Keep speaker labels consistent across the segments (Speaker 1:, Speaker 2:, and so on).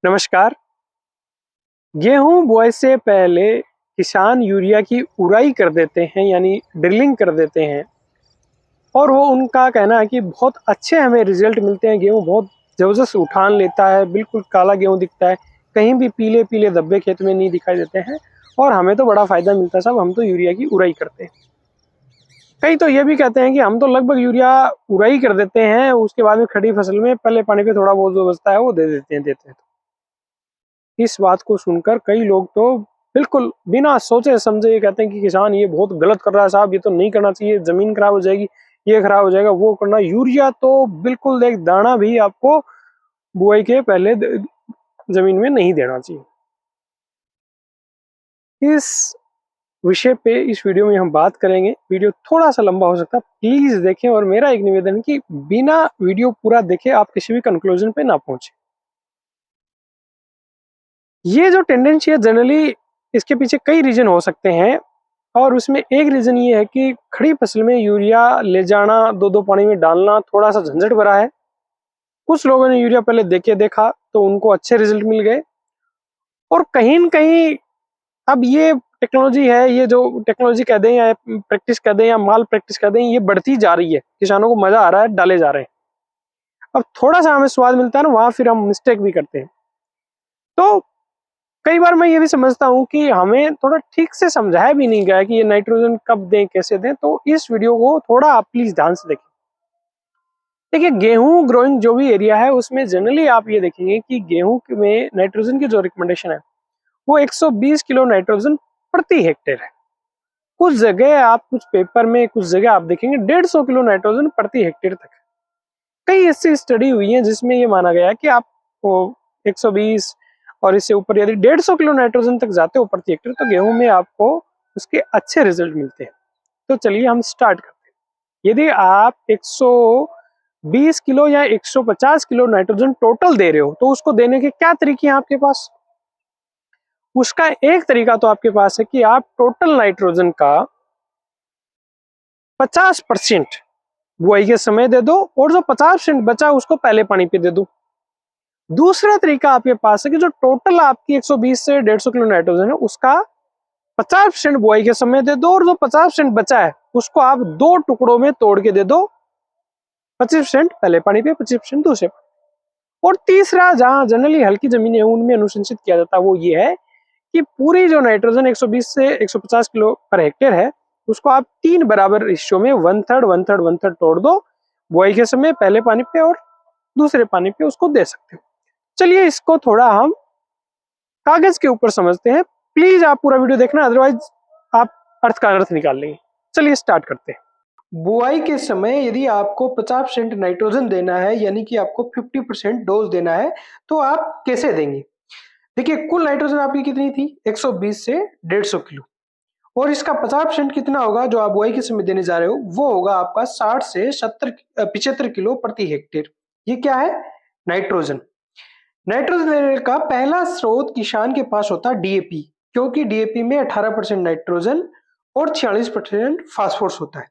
Speaker 1: नमस्कार। गेहूं बुआई से पहले किसान यूरिया की उड़ाई कर देते हैं यानी ड्रिलिंग कर देते हैं और वो उनका कहना है कि बहुत अच्छे हमें रिजल्ट मिलते हैं। गेहूं बहुत ज़बरदस्त उठान लेता है, बिल्कुल काला गेहूं दिखता है, कहीं भी पीले पीले धब्बे खेत में नहीं दिखाई देते हैं और हमें तो बड़ा फ़ायदा मिलता है साहब, हम तो यूरिया की उड़ाई करते हैं। कई तो ये भी कहते हैं कि हम तो लगभग यूरिया उड़ाई कर देते हैं, उसके बाद में खड़ी फसल में पहले पानी पे थोड़ा बहुत जो बचता है वो दे देते हैं। इस बात को सुनकर कई लोग तो बिल्कुल बिना सोचे समझे ये कहते हैं कि किसान ये बहुत गलत कर रहा है साहब, ये तो नहीं करना चाहिए, जमीन खराब हो जाएगी, ये खराब हो जाएगा, वो करना। यूरिया तो बिल्कुल एक दाना भी आपको बुआई के पहले जमीन में नहीं देना चाहिए। इस विषय पे इस वीडियो में हम बात करेंगे। वीडियो थोड़ा सा लंबा हो सकता है, प्लीज देखें और मेरा एक निवेदन है कि बिना वीडियो पूरा देखे आप किसी भी कंक्लूजन पे ना पहुंचे। ये जो टेंडेंसी है जनरली, इसके पीछे कई रीजन हो सकते हैं और उसमें एक रीजन ये है कि खड़ी फसल में यूरिया ले जाना, दो दो पानी में डालना थोड़ा सा झंझट भरा है। कुछ लोगों ने यूरिया पहले देखा तो उनको अच्छे रिजल्ट मिल गए और कहीं न कहीं अब ये टेक्नोलॉजी है, ये जो टेक्नोलॉजी कह दें या प्रैक्टिस कह दें या माल प्रैक्टिस कह दें, ये बढ़ती जा रही है, किसानों को मजा आ रहा है, डाले जा रहे हैं। अब थोड़ा सा हमें स्वाद मिलता है ना, वहां फिर हम मिस्टेक भी करते हैं। तो कई बार मैं ये भी समझता हूँ कि हमें थोड़ा ठीक से समझाया भी नहीं गया कि ये नाइट्रोजन कब दें, कैसे दें। तो इस वीडियो को थोड़ा आप प्लीज ध्यान से देखें। देखिए, गेहूं ग्रोइंग जो भी एरिया है उसमें जनरली आप ये देखेंगे कि गेहूं में नाइट्रोजन की जो रिकमेंडेशन है वो 120 किलो नाइट्रोजन प्रति हेक्टेयर है। कुछ जगह आप कुछ पेपर में, कुछ जगह आप देखेंगे 150 किलो नाइट्रोजन प्रति हेक्टेयर तक है। कई ऐसी स्टडी हुई है जिसमें ये माना गया है कि आप 120 और इससे ऊपर यदि 150 किलो नाइट्रोजन तक जाते हो प्रति हेक्टेयर तो गेहूं में आपको उसके अच्छे रिजल्ट मिलते हैं। तो चलिए हम स्टार्ट करते हैं। यदि आप 120 किलो या 150 किलो नाइट्रोजन टोटल दे रहे हो तो उसको देने के क्या तरीके हैं आपके पास? उसका एक तरीका तो आपके पास है कि आप टोटल नाइट्रोजन का 50% बुआई के समय दे दो और जो 50% बचा उसको पहले पानी पे दे दो। दूसरा तरीका आपके पास है कि जो टोटल आपकी 120 से 150 किलो नाइट्रोजन है उसका 50% बुआई के समय दे दो और जो 50% बचा है उसको आप दो टुकड़ों में तोड़ के दे दो, 25% पहले पानी पे, 25% दूसरे पानी। और तीसरा, जहां जनरली हल्की जमीन है उनमें अनुशंसित किया जाता है, वो ये है कि पूरी जो नाइट्रोजन 120 से 150 किलो पर हेक्टेयर है उसको आप 3 बराबर हिस्सों में 1/3 तोड़ दो, बुआई के समय पहले पानी पे और दूसरे पानी पे उसको दे सकते हो। चलिए इसको थोड़ा हम कागज के ऊपर समझते हैं। प्लीज आप पूरा वीडियो देखना, अदरवाइज आप अर्थ का अर्थ निकाल लेंगे। चलिए स्टार्ट करते हैं। बुआई के समय यदि आपको 50% नाइट्रोजन देना है यानी कि आपको 50% डोज देना है तो आप कैसे देंगे? देखिए, कुल नाइट्रोजन आपकी कितनी थी? 120 से 150 किलो और इसका 50% कितना होगा जो आप बुआई के समय देने जा रहे हो? वो होगा आपका 60 से 75 किलो प्रति हेक्टेयर। ये क्या है? नाइट्रोजन। नाइट्रोजन लेने का पहला स्रोत किसान के पास होता है डीएपी, क्योंकि डीएपी में 18% नाइट्रोजन और 46% फास्फोरस होता है।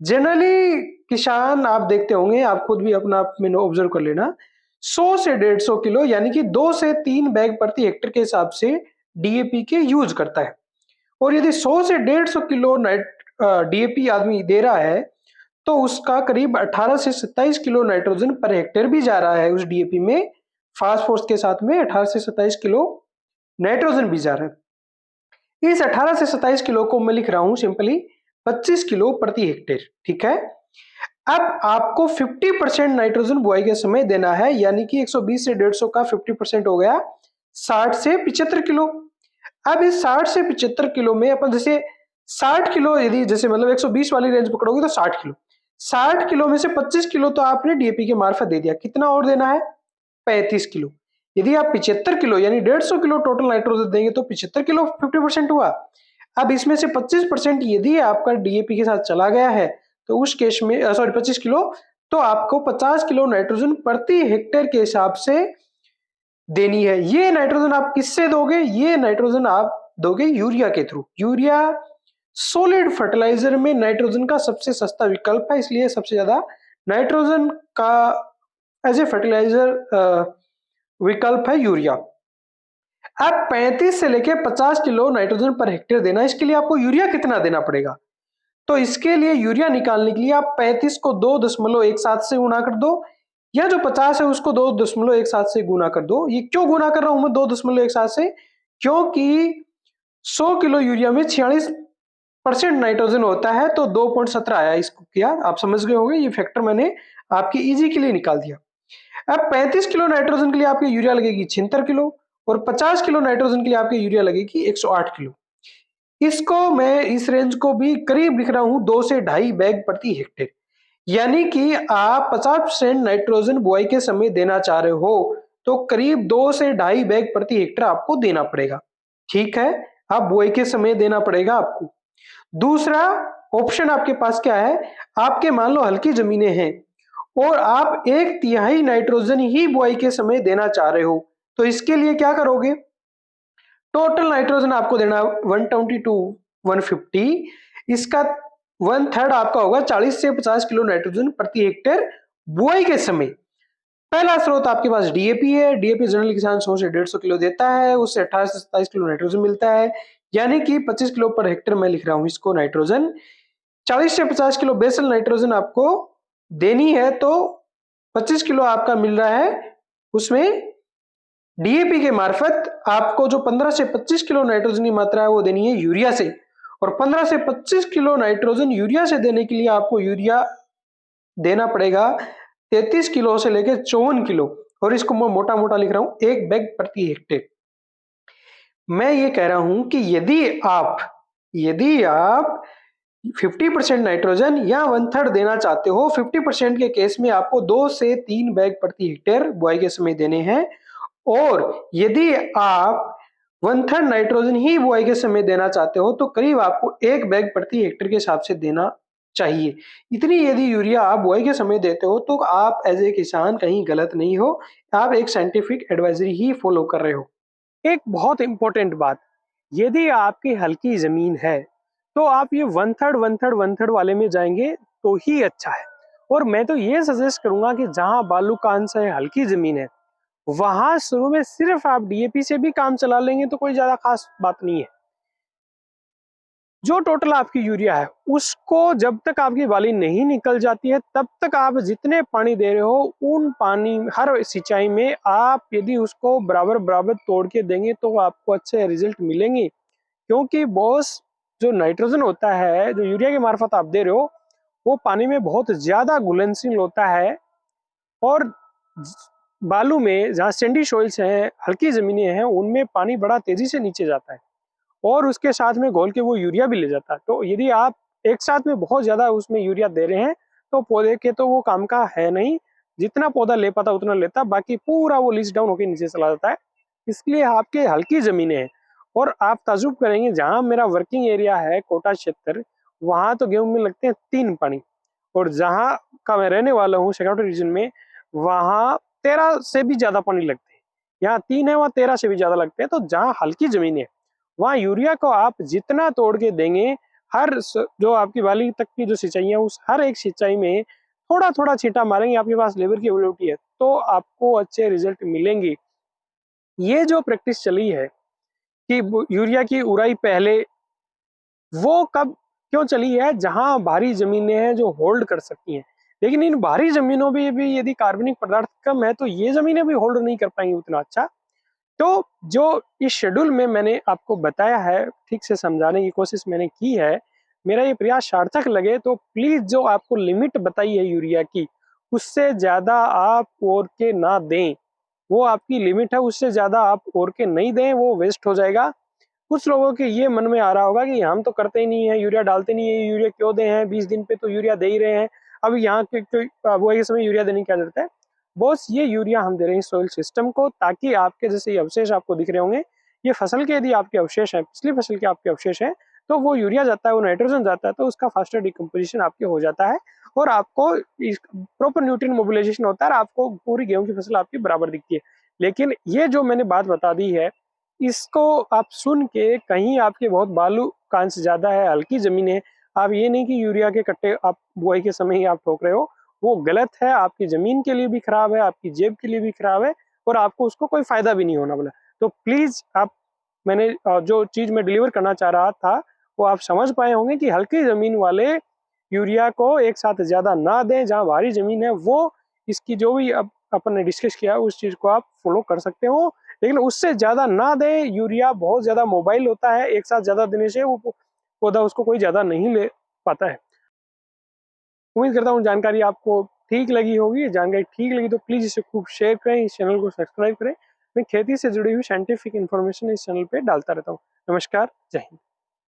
Speaker 1: जनरली किसान आप देखते होंगे, आप खुद भी अपना आप में ऑब्जर्व कर लेना, 100 से 150 किलो यानी कि 2 से 3 बैग प्रति हेक्टेयर के हिसाब से डीएपी के यूज करता है। और यदि 100 से 150 किलो डीएपी आदमी दे रहा है तो उसका करीब 18 से 27 किलो नाइट्रोजन पर हेक्टेयर भी जा रहा है उस डीएपी में। फास्फोरस के साथ में 18 से 27 किलो नाइट्रोजन भी जा रहा है। इस 18 से 27 किलो को मैं लिख रहा हूं सिंपली 25 किलो प्रति हेक्टेयर, ठीक है। अब आपको 50% नाइट्रोजन बुआई के समय देना है यानी कि 120 से 150 का 50% हो गया 60 से 75 किलो। अब इस 60 से 75 किलो में अपन जैसे 60 किलो, यदि जैसे मतलब 120 वाली रेंज पकड़ोगे तो 60 किलो, 60 किलो में से 25 किलो तो आपने डीएपी के मार्फत दे दिया। कितना और देना है? 35 किलो। यदि आप 75 किलो यानी 150 किलो टोटल नाइट्रोजन देंगे तो 75 किलो 50% हुआ। अब इसमें से 25% यदि आपका डीएपी के साथ चला गया है तो उस केस में 25 किलो, तो आपको 50 किलो नाइट्रोजन प्रति हेक्टेयर के हिसाब से देनी है। ये नाइट्रोजन आप किससे दोगे? ये नाइट्रोजन आप दोगे यूरिया के थ्रू। यूरिया सॉलिड फर्टिलाइजर में नाइट्रोजन का सबसे सस्ता विकल्प है, इसलिए सबसे ज्यादा नाइट्रोजन का एज ए फर्टिलाइजर विकल्प है यूरिया। अब 35 से लेके 50 किलो नाइट्रोजन पर हेक्टेयर देना, इसके लिए आपको यूरिया कितना देना पड़ेगा? तो इसके लिए यूरिया निकालने के लिए आप 35 को 2.17 से गुणा कर दो, या जो 50 है उसको 2.17 से गुना कर दो। ये क्यों गुना कर रहा हूं मैं 2.17 से? क्योंकि 100 किलो यूरिया में 46% नाइट्रोजन होता है, तो 2.17 आया इसको किया। आप समझ गए होंगे, ये फैक्टर मैंने आपकी इजी के लिए निकाल दिया। अब 35 किलो नाइट्रोजन के लिए आपकी यूरिया लगेगी 76 किलो, और 50 किलो नाइट्रोजन के लिए आपकी यूरिया लगेगी 108 किलो। इसको मैं इस रेंज को भी करीब लिख रहा हूं 2 से 2.5 बैग प्रति हेक्टेयर, यानी कि आप 50% नाइट्रोजन बुआई के समय देना चाह रहे हो तो करीब 2 से 2.5 बैग प्रति हेक्टेयर आपको देना पड़ेगा। ठीक है, आप बुआई के समय देना पड़ेगा आपको। दूसरा ऑप्शन आपके पास क्या है? आपके मान लो हल्की जमीनें हैं और आप 1/3 नाइट्रोजन ही बुआई के समय देना चाह रहे हो, तो इसके लिए क्या करोगे? टोटल नाइट्रोजन आपको देना 120 टू 150, इसका 1/3 आपका होगा 40 से 50 किलो नाइट्रोजन प्रति हेक्टेयर बुआई के समय। पहला स्रोत आपके पास डीएपी है। डीएपी जनरल किसान 100 से 150 किलो देता है, उससे 18 से 27 किलो नाइट्रोजन मिलता है, यानी कि 25 किलो पर हेक्टेयर मैं लिख रहा हूं इसको नाइट्रोजन। 40 से 50 किलो बेसल नाइट्रोजन आपको देनी है, तो 25 किलो आपका मिल रहा है उसमें डीएपी के मार्फत। आपको जो 15 से 25 किलो नाइट्रोजन की मात्रा है वो देनी है यूरिया से, और 15 से 25 किलो नाइट्रोजन यूरिया से देने के लिए आपको यूरिया देना पड़ेगा 33 किलो से लेकर 54 किलो, और इसको मैं मोटा मोटा लिख रहा हूं 1 बैग प्रति हेक्टेयर। मैं ये कह रहा हूं कि यदि आप 50% नाइट्रोजन या 1/3 देना चाहते हो, 50% के केस में आपको 2 से 3 बैग प्रति हेक्टेयर बुआई के समय देने हैं, और यदि आप 1/3 नाइट्रोजन ही बुआई के समय देना चाहते हो तो करीब आपको 1 बैग प्रति हेक्टेयर के हिसाब से देना चाहिए। इतनी यदि यूरिया आप बुआई के समय देते हो तो आप एज ए किसान कहीं गलत नहीं हो, आप एक साइंटिफिक एडवाइजरी ही फॉलो कर रहे हो। एक बहुत इंपॉर्टेंट बात, यदि आपकी हल्की जमीन है तो आप ये 1/3 1/3 1/3 वाले में जाएंगे तो ही अच्छा है। और मैं तो ये सजेस्ट करूंगा कि जहां बालू कांस है, हल्की जमीन है, वहां शुरू में सिर्फ आप डीएपी से भी काम चला लेंगे तो कोई ज्यादा खास बात नहीं है। जो टोटल आपकी यूरिया है उसको जब तक आपकी बाली नहीं निकल जाती है तब तक आप जितने पानी दे रहे हो उन पानी हर सिंचाई में आप यदि उसको बराबर बराबर तोड़ के देंगे तो आपको अच्छे रिजल्ट मिलेंगे। क्योंकि बॉस, जो नाइट्रोजन होता है जो यूरिया के मार्फत आप दे रहे हो वो पानी में बहुत ज्यादा घुलनशील होता है, और बालू में जहाँ सैंडी सॉइल्स हैं, हल्की जमीनें हैं, उनमें पानी बड़ा तेजी से नीचे जाता है और उसके साथ में घोल के वो यूरिया भी ले जाता है। तो यदि आप एक साथ में बहुत ज्यादा उसमें यूरिया दे रहे हैं तो पौधे के तो वो काम का है नहीं, जितना पौधा ले पाता उतना लेता, बाकी पूरा वो लीच डाउन होकर नीचे चला जाता है। इसलिए आपके हल्की जमीनें हैं, और आप ताजुब करेंगे जहां मेरा वर्किंग एरिया है कोटा क्षेत्र, वहां तो गेहूं में लगते हैं 3 पानी, और जहां का मैं रहने वाला हूँ सेक्रेटरी रीजन में, वहां 13 से भी ज्यादा पानी लगते हैं। यहाँ 3 है, वहां 13 से भी ज्यादा लगते हैं। तो जहाँ हल्की जमीन है वहां यूरिया को आप जितना तोड़ के देंगे, जो आपकी बाली तक की जो सिंचाई है उस हर एक सिंचाई में थोड़ा थोड़ा छींटा मारेंगे, आपके पास लेबर की अवेलेबिलिटी है तो आपको अच्छे रिजल्ट मिलेंगे। ये जो प्रैक्टिस चली है कि यूरिया की उड़ाई पहले, वो कब क्यों चली है? जहां भारी जमीनें हैं जो होल्ड कर सकती हैं, लेकिन इन भारी जमीनों में भी यदि कार्बनिक पदार्थ कम है तो ये जमीनें भी होल्ड नहीं कर पाएंगी उतना अच्छा। तो जो इस शेड्यूल में मैंने आपको बताया है, ठीक से समझाने की कोशिश मैंने की है, मेरा ये प्रयास सार्थक लगे तो प्लीज जो आपको लिमिट बताई है यूरिया की, उससे ज्यादा आप और के ना दें। वो आपकी लिमिट है, उससे ज्यादा आप और के नहीं दें, वो वेस्ट हो जाएगा। कुछ लोगों के ये मन में आ रहा होगा कि हम तो करते ही नहीं है, यूरिया डालते नहीं है, यूरिया क्यों दे हैं, 20 दिन पे तो यूरिया दे ही रहे हैं, अब यहाँ के बुआई के समय यूरिया देने की क्या जरूरत है? बॉस, ये यूरिया हम दे रहे हैं सॉइल सिस्टम को, ताकि आपके जैसे ये अवशेष आपको दिख रहे होंगे, ये फसल के यदि आपके अवशेष हैं, पिछली फसल के आपके अवशेष हैं, तो वो यूरिया जाता है, वो नाइट्रोजन जाता है, तो उसका फास्टर डिकम्पोजिशन आपके हो जाता है और आपको प्रॉपर न्यूट्रिएंट मोबिलाइजेशन होता है और आपको पूरी गेहूं की फसल आपकी बराबर दिखती है। लेकिन ये जो मैंने बात बता दी है, इसको आप सुन के कहीं आपके बहुत बालू का अंश ज्यादा है, हल्की जमीन है, आप ये नहीं कि यूरिया के कट्टे आप बुआई के समय ही आप ठोक रहे हो, वो गलत है, आपकी जमीन के लिए भी खराब है, आपकी जेब के लिए भी खराब है, और आपको उसको कोई फायदा भी नहीं होना वाला। तो प्लीज आप, मैंने जो चीज मैं डिलीवर करना चाह रहा था वो आप समझ पाए होंगे कि हल्की जमीन वाले यूरिया को एक साथ ज्यादा ना दें, जहाँ भारी जमीन है वो इसकी जो भी अब अपन ने डिस्कस किया उस चीज को आप फॉलो कर सकते हो, लेकिन उससे ज्यादा ना दें। यूरिया बहुत ज्यादा मोबाइल होता है, एक साथ ज्यादा देने से वो पौधा उसको कोई ज्यादा नहीं ले पाता है। उम्मीद करता हूँ जानकारी आपको ठीक लगी होगी। जानकारी ठीक लगी तो प्लीज इसे खूब शेयर करें, इस चैनल को सब्सक्राइब करें। मैं खेती से जुड़ी हुई साइंटिफिक इन्फॉर्मेशन इस चैनल पे डालता रहता हूँ। नमस्कार, जय हिंद।